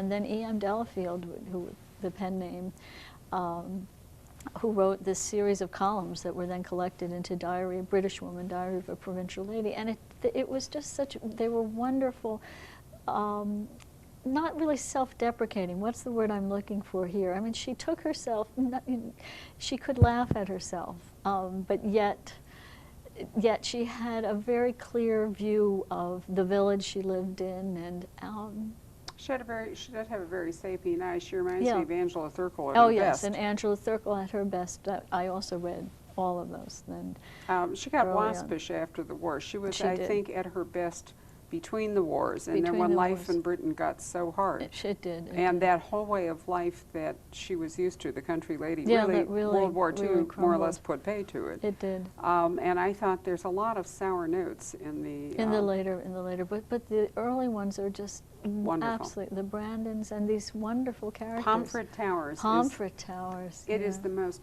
and then E.M. Delafield, who the pen name, who wrote this series of columns that were then collected into Diary of a British Woman, Diary of a Provincial Lady, and it was just such, they were wonderful, not really self-deprecating. What's the word I'm looking for here? I mean, she took herself, she could laugh at herself, but yet she had a very clear view of the village she lived in, and she did have a very sapient eye. She reminds me of Angela Thirkell at her best. Yes, and Angela Thirkell at her best. I also read all of those. She got waspish after the war. She was, I think, at her best between the wars, and then when life in Britain got so hard. It did. And that whole way of life that she was used to, the country lady, really World War II more or less put pay to it. It did. And I thought there's a lot of sour notes in the later, but the early ones are just wonderful. Absolutely, the Brandons and these wonderful characters. Pomfret Towers. Pomfret Towers. It is the most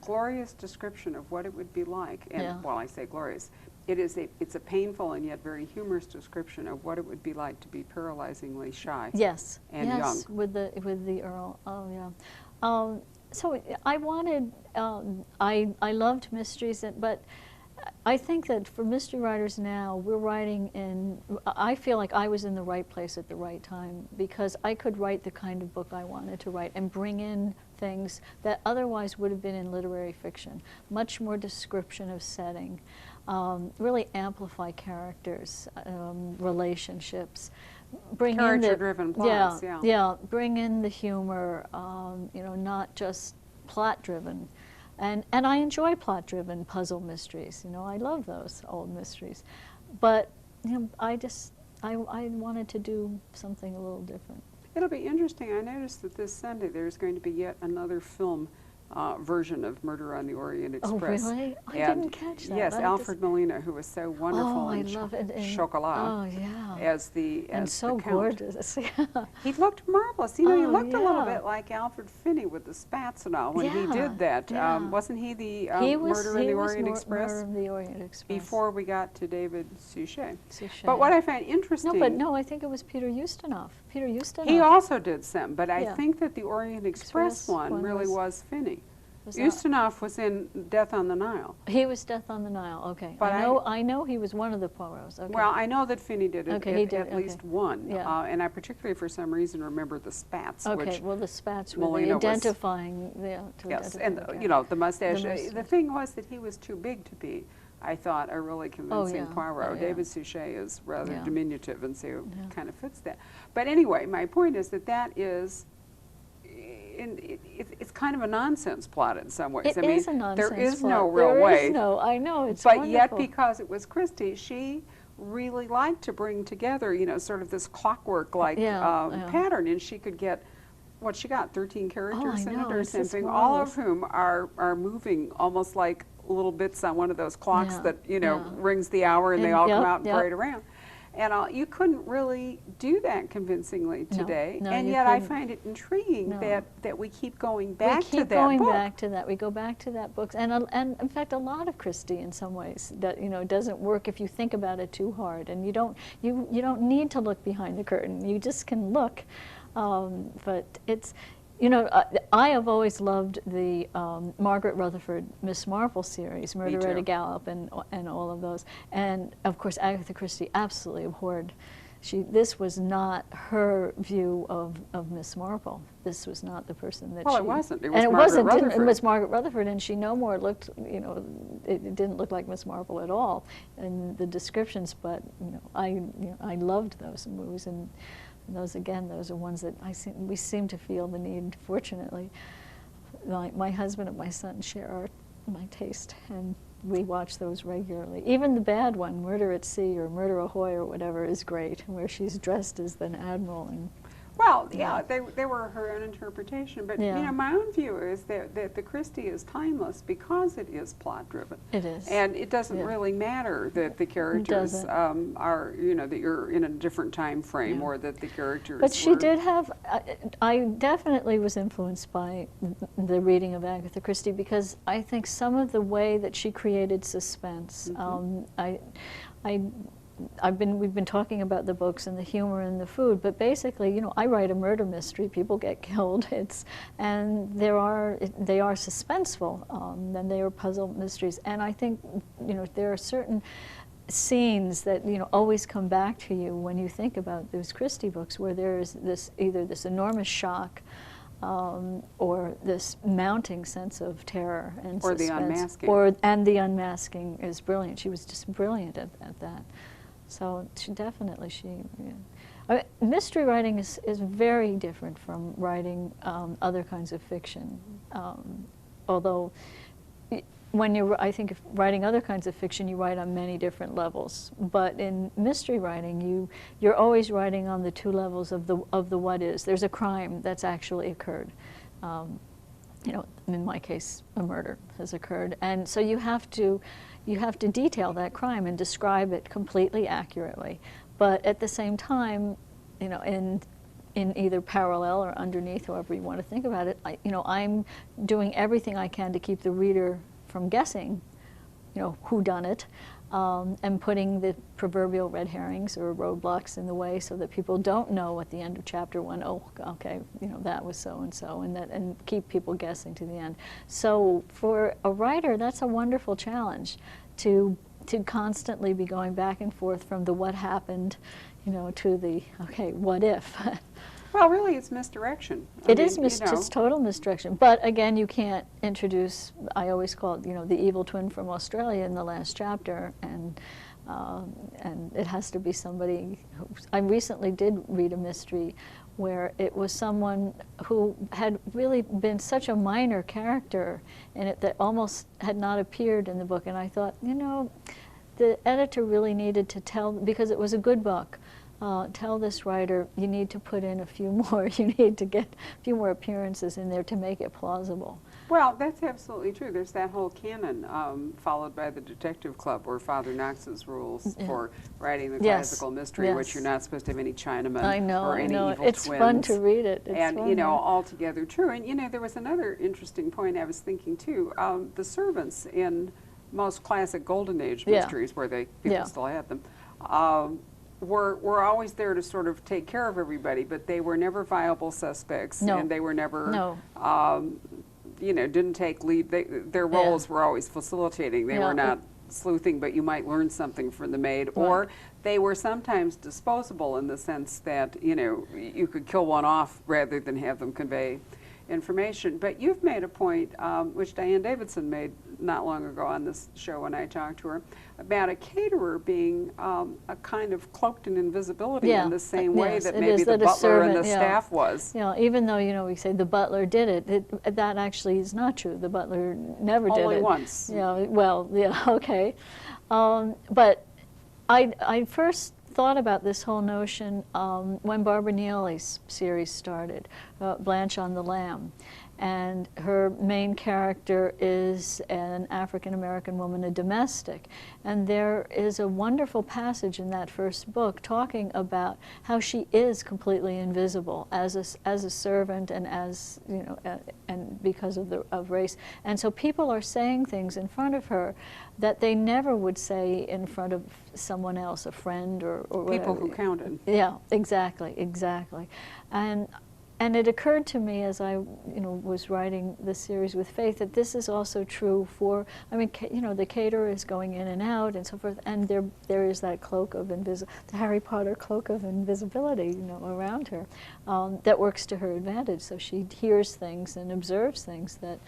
glorious description of what it would be like, and well, I say glorious. It's a painful and yet very humorous description of what it would be like to be paralyzingly shy. Yes. And young. with the Earl. Oh yeah. So I wanted. I loved mysteries, but I think that for mystery writers now, we're writing in. I feel like I was in the right place at the right time, because I could write the kind of book I wanted to write and bring in things that otherwise would have been in literary fiction. Much more description of setting. Really amplify characters, relationships, bring in the character-driven plots. Bring in the humor. Not just plot-driven, and I enjoy plot-driven puzzle mysteries. I love those old mysteries, but I wanted to do something a little different. It'll be interesting. I noticed that this Sunday there's going to be yet another film version of Murder on the Orient Express. Oh, really? I didn't catch that. Yes, Alfred Molina, who was so wonderful in Chocolat. Oh, yeah. As the so Count. Gorgeous. He looked marvelous. He looked a little bit like Alfred Finney with the spats and all when he did that. Wasn't he the Murder in the Orient Express? Murder in the Orient Express. Before we got to David Suchet. But what I find interesting... No, I think it was Peter Ustinov. He also did some, but I think that the Orient Express one really was Finney. Ustinov was in Death on the Nile. He was Death on the Nile. Okay, but I know he was one of the Poirots. Okay. Well, I know that Finney did it at least one, Yeah. and I particularly, for some reason, remember the spats. Okay, which well, the spats were identifying. Yes, and the mustache. The thing was that he was too big to be, I thought, a really convincing Poirot. David Suchet is rather diminutive, and so kind of fits that. But anyway, my point is that is. It's kind of a nonsense plot in some ways. It is a nonsense There is plot. no real way. I know, it's But wonderful. yet, because it was Christie, she really liked to bring together, sort of this clockwork-like pattern, and she could get, she got 13 characters in it or something, all of whom are moving almost like little bits on one of those clocks that, rings the hour and they all come out and parade around. And you couldn't really do that convincingly today, and yet I find it intriguing that we keep going back to that book. We keep going back to that. We go back to that book, and in fact, a lot of Christie, in some ways, that doesn't work if you think about it too hard, and you don't need to look behind the curtain. You just can look, but it's. I have always loved the Margaret Rutherford Miss Marple series, Murder at a Gallop, and all of those. And of course, Agatha Christie absolutely abhorred. This was not her view of Miss Marple. This was not the person that it wasn't. It was It was Margaret Rutherford, and she no more looked. It didn't look like Miss Marple at all in the descriptions. But I loved those movies and. And those are ones that we seem to feel the need, fortunately. My husband and my son share my taste, and we watch those regularly. Even the bad one, Murder at Sea or Murder Ahoy or whatever, is great, where she's dressed as an admiral. And well, they were her own interpretation, but my own view is that the Christie is timeless because it is plot-driven. It is, and it doesn't really matter that the characters are, that you're in a different time frame or that the characters. But she did have. I definitely was influenced by the reading of Agatha Christie, because I think some of the way that she created suspense. we've been talking about the books and the humor and the food, but basically, you know, I write a murder mystery. People get killed. And they are suspenseful. And they are puzzle mysteries. And I think, you know, there are certain scenes that, you know, always come back to you when you think about those Christie books, where there is either this enormous shock, or this mounting sense of terror and or suspense. The unmasking. And the unmasking is brilliant. She was just brilliant at that. So mystery writing is very different from writing other kinds of fiction. Although, I think if writing other kinds of fiction, you write on many different levels. But in mystery writing, you're always writing on the two levels of the what is. There's a crime that's actually occurred. You know, in my case, a murder has occurred, and so you have to detail that crime and describe it completely accurately. But at the same time, you know, in either parallel or underneath, however you want to think about it, I'm doing everything I can to keep the reader from guessing, you know, who done it, and putting the proverbial red herrings or roadblocks in the way so that people don't know at the end of chapter 1, oh, okay, you know, that was so and so, and keep people guessing to the end. So for a writer, that's a wonderful challenge, to constantly be going back and forth from the what happened, you know, to the, okay, what if? Well, really, it's misdirection. It's total misdirection. But again, you can't introduce, I always call it, you know, the evil twin from Australia in the last chapter, and it has to be somebody I recently did read a mystery where it was someone who had really been such a minor character in it that almost had not appeared in the book. And I thought, you know, the editor really needed to tell, because it was a good book, tell this writer, you need to put in a few more, you need to get a few more appearances in there to make it plausible. Well, that's absolutely true. There's that whole canon followed by the Detective Club, or Father Knox's rules for writing the classical mystery, which you're not supposed to have any Chinamen or any evil twins. It's fun to read it. It's and, fun, you know, altogether true. And, you know, there was another interesting point I was thinking, too. The servants in most classic Golden Age mysteries, where people still had them, were always there to sort of take care of everybody, but they were never viable suspects, and they were never, you know, didn't take lead. Their roles were always facilitating. They were not sleuthing, but you might learn something from the maid, or they were sometimes disposable in the sense that, you know, you could kill one off rather than have them convey information. But you've made a point, which Diane Davidson made not long ago on this show when I talked to her, about a caterer being a kind of cloaked in invisibility in the same way that maybe the butler and the staff was. Yeah, even though, you know, we say the butler did it, that actually is not true. The butler never did it. Only once. Yeah, well, yeah, okay. But I first thought about this whole notion when Barbara Neely's series started, Blanche on the Lamb. And her main character is an African-American woman, a domestic. And there is a wonderful passage in that first book talking about how she is completely invisible as a servant, and as, you know, and because of race. And so people are saying things in front of her that they never would say in front of someone else, a friend or whatever. People who counted. Yeah, exactly. And it occurred to me as I, you know, was writing this series with Faith, that this is also true for, I mean, you know, the caterer is going in and out and so forth, and there is that cloak of the Harry Potter cloak of invisibility, you know, around her, that works to her advantage. So she hears things and observes things that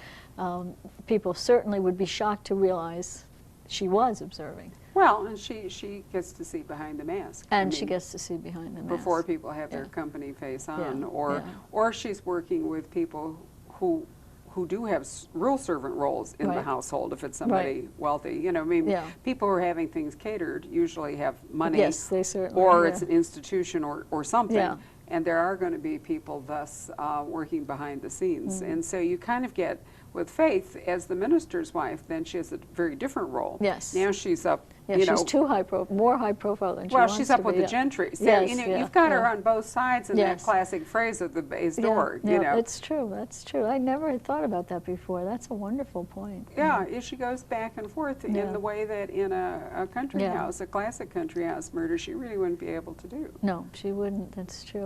people certainly would be shocked to realize she was observing. Well, and she gets to see behind the mask. And she gets to see behind the mask. Before people have their company face on. Or she's working with people who do have real servant roles in the household, if it's somebody wealthy. You know, I mean, people who are having things catered usually have money. Yes, they certainly Or it's an institution or something. and there are going to be people thus working behind the scenes. And so you kind of get, with Faith, as the minister's wife, then she has a very different role. Yes. Now she's up, yeah, she's too more high profile than she wants to be. Well, she's up with the gentry. So, yes, you know, yeah, you've got yeah. her on both sides in Yes. that classic phrase of the base door, yeah, you know. it's true, that's true. I never had thought about that before. That's a wonderful point. Yeah, she goes back and forth Yeah. in the way that in a country Yeah. house, a classic country house murder, she really wouldn't be able to do. No, she wouldn't, that's true.